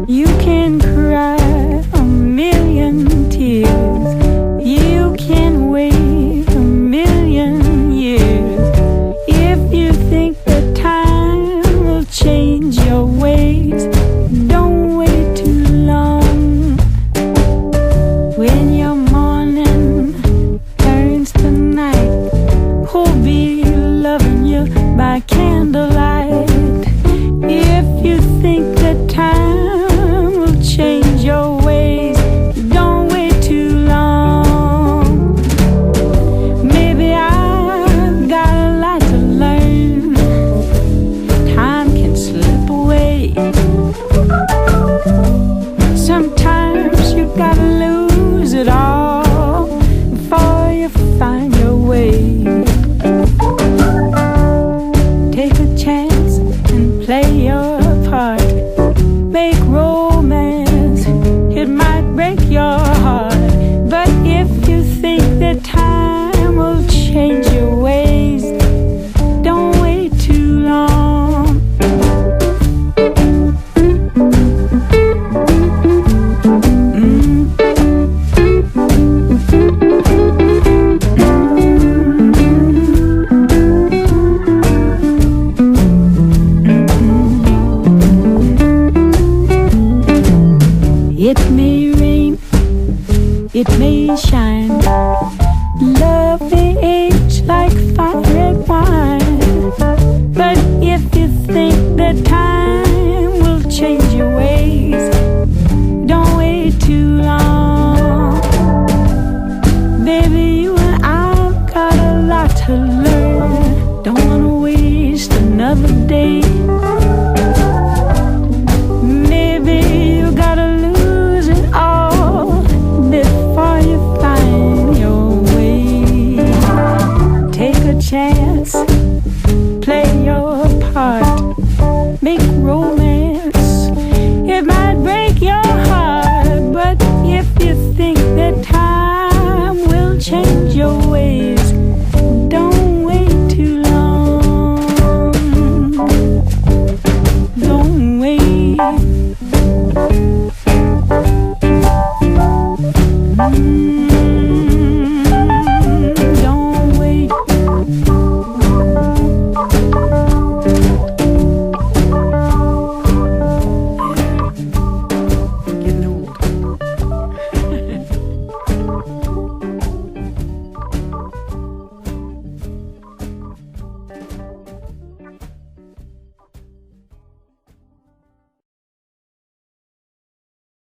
You can cry a million tears, you can wait a million years. If you think that time will change your ways, don't wait too long. When your morning turns to night, who'll be loving you by candlelight? If you think that time will change your ways, don't wait too long. Maybe I've got a lot to learn. Time can slip away. Sometimes you gotta lose it all before you find your way. Take a chance and play your part. Make romance, it might break your heart. But if you think that time will change your ways, don't wait too long. It may rain, it may shine, love may age like fine red wine. But if you think that time will change your ways, don't wait too long. Baby, you and I've got a lot to learn. Don't wanna waste another day.